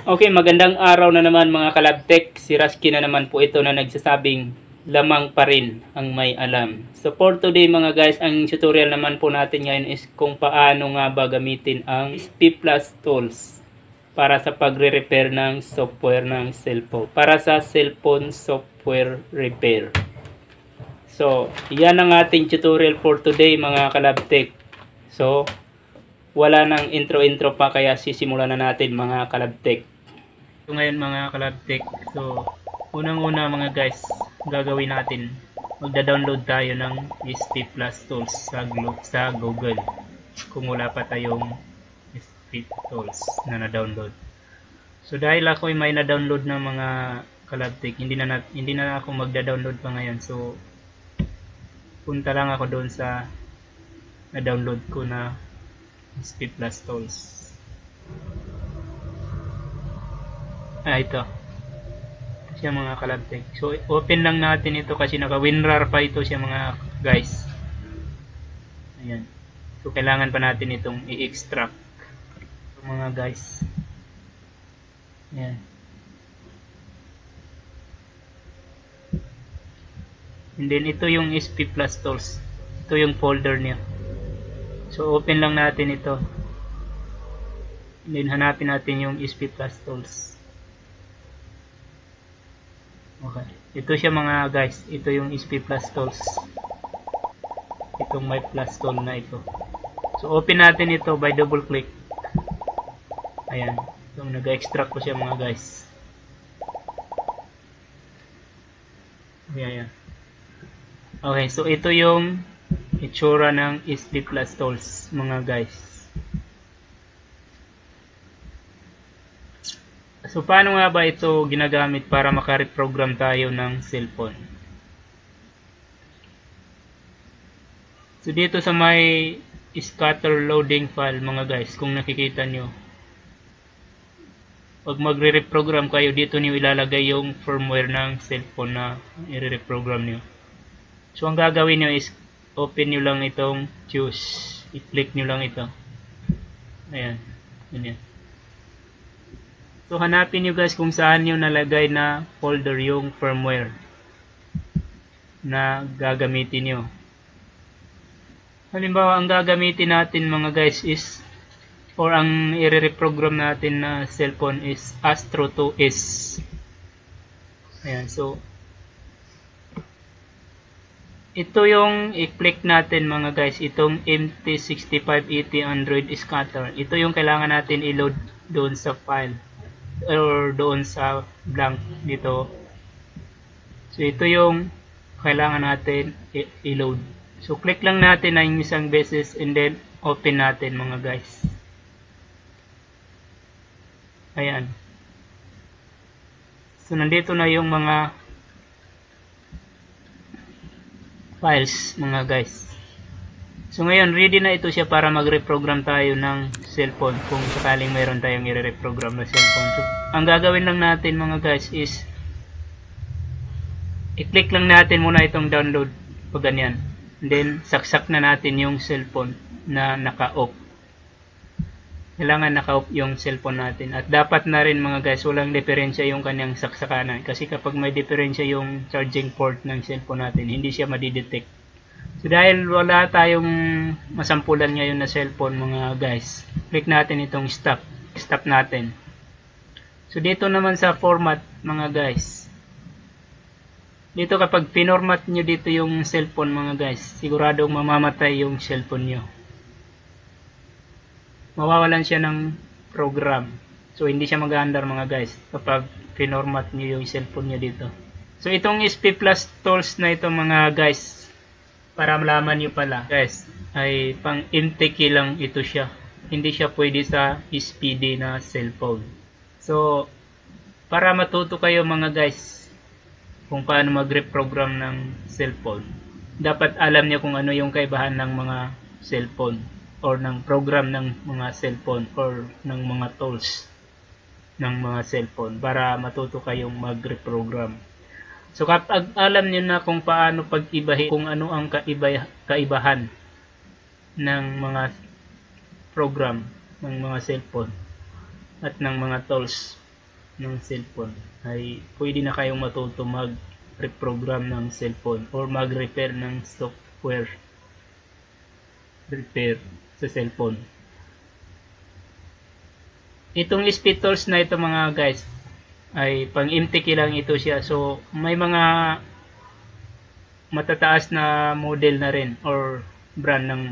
Okay, magandang araw na naman mga kalabtek. Si Rasky na naman po ito na nagsasabing lamang pa rin ang may alam. So for today mga guys, ang tutorial naman po natin ngayon is kung paano nga ba gamitin ang SP Plus tools para sa pagre-repair ng software ng cellphone. Para sa cellphone software repair. So, yan ang ating tutorial for today mga kalabtek. So, wala nang intro-intro pa kaya sisimulan na natin mga kalabtek. So ngayon mga kalabtek, so unang-una mga guys, gagawin natin, magda-download tayo ng SP Plus Tools sa Google kung wala pa tayong SP Tools na na-download. So dahil ako ay may na-download ng mga kalabtek, hindi na ako magda-download pa ngayon. So punta lang ako doon sa na-download ko na SP Plus Tools. Ito siya mga kalabtek. So open lang natin ito kasi naka WinRAR pa ito siya mga guys. Ayan. So kailangan pa natin itong i-extract. So, mga guys. Ayan. And then ito yung SP Plus Tools. Ito yung folder niya. So open lang natin ito. And then hanapin natin yung SP Plus Tools. Okay. Ito siya mga guys. Ito yung SP Plus Tools. Itong may plus tool na ito. So open natin ito by double click. Ayan. So nag-extract ko siya mga guys. Ayan. Okay. So ito yung itsura ng SP Plus Tools mga guys. So, paano nga ba ito ginagamit para makareprogram tayo ng cellphone? So, dito sa may scatter loading file, mga guys, kung nakikita nyo, pag magre-reprogram kayo, dito nyo ilalagay yung firmware ng cellphone na i-reprogram nyo. So, ang gagawin nyo is, open nyo lang itong choose. I-click nyo lang ito. Ayan. Ganyan. So, hanapin nyo guys kung saan nyo nalagay na folder yung firmware na gagamitin nyo. Halimbawa, ang gagamitin natin mga guys is, or ang i-reprogram natin na cellphone is Astro 2S. Ayan, so, ito yung i-click natin mga guys, itong MT6580 Android Scatter. Ito yung kailangan natin i-load doon sa file. Or doon sa blank dito. So ito yung kailangan natin i-load. So click lang natin na yung isang beses and then open natin mga guys. Ayan. So nandito na yung mga files mga guys. So ngayon ready na ito siya para magre-program tayo ng cellphone kung sakaling mayroon tayong i-reprogram na cellphone. So ang gagawin lang natin mga guys is i-click lang natin muna itong download pag ganyan. And then saksak na natin yung cellphone na naka-off. Kailangan naka-off yung cellphone natin. At dapat na rin mga guys walang diferensya yung kanyang saksakanan. Kasi kapag may diferensya yung charging port ng cellphone natin, hindi siya madidetect. So dahil wala tayong masampulan ngayon na cellphone mga guys, click natin itong stop. Stop natin. So dito naman sa format mga guys. Dito kapag pinormat nyo dito yung cellphone mga guys, siguradong mamamatay yung cellphone nyo. Mawawalan siya ng program. So hindi siya mag-aandar mga guys kapag pinormat nyo yung cellphone nyo dito. So itong SP Plus Tools na ito mga guys, para malaman nyo pala guys, ay pang MTK lang ito siya. Hindi siya pwede sa SPD na cellphone. So, para matuto kayo mga guys kung paano mag-reprogram ng cellphone, dapat alam niyo kung ano yung kaibahan ng mga cellphone or ng program ng mga cellphone or ng mga tools ng mga cellphone para matuto kayong mag-reprogram. So kapag alam niyo na kung paano pag-ibahin, kung ano ang kaibahan ng mga program ng mga cellphone at ng mga tools, ng cellphone ay pwede na kayong matuto mag-reprogram ng cellphone or mag-repair ng software repair sa cellphone. Itong speed tools na ito mga guys ay pang MTK lang ito siya. So may mga matataas na model na rin or brand ng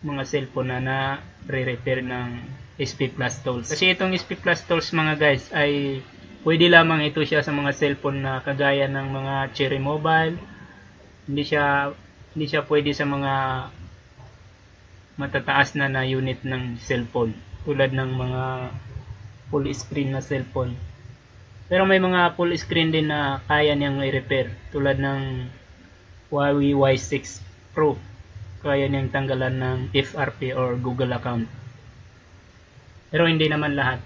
mga cellphone na re-repair ng SP Plus Tools. Kasi itong SP Plus Tools mga guys ay pwede lamang ito siya sa mga cellphone na kagaya ng mga Cherry Mobile. Hindi siya pwede sa mga matataas na unit ng cellphone tulad ng mga full screen na cellphone. Pero may mga full screen din na kaya niyang i-repair tulad ng Huawei Y6 Pro. Kaya niyang tanggalan ng FRP or Google account. Pero hindi naman lahat.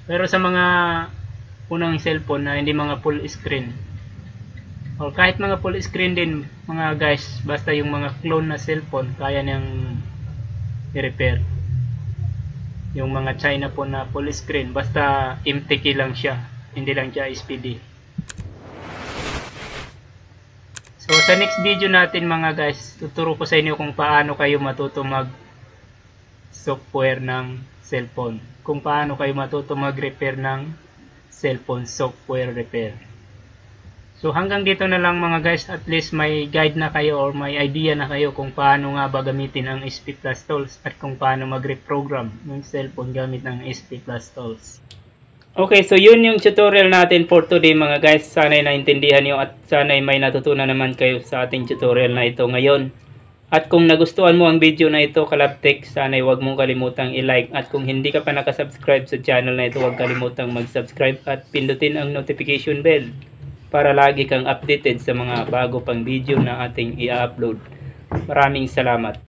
Pero sa mga unang cellphone na hindi mga full screen o kahit mga full screen din mga guys, basta yung mga clone na cellphone kaya niyang i-repair. Yung mga China po na full screen basta MTK lang siya, hindi lang siya SPD. So sa next video natin mga guys, tuturo ko sa inyo kung paano kayo matuto mag software ng cellphone. Kung paano kayo matuto mag-repair ng cellphone software repair. So hanggang dito na lang mga guys, at least may guide na kayo or may idea na kayo kung paano nga ba gamitin ang SP Plus Tools at kung paano mag-reprogram ng cellphone gamit ng SP Plus Tools. Okay, so yun yung tutorial natin for today mga guys. Sana'y naintindihan nyo at sana'y may natutunan naman kayo sa ating tutorial na ito ngayon. At kung nagustuhan mo ang video na ito, Kalabtech, sana'y huwag mong kalimutang i-like. At kung hindi ka pa nakasubscribe sa channel na ito, huwag kalimutang mag-subscribe at pindutin ang notification bell para lagi kang updated sa mga bago pang video na ating i-upload. Maraming salamat.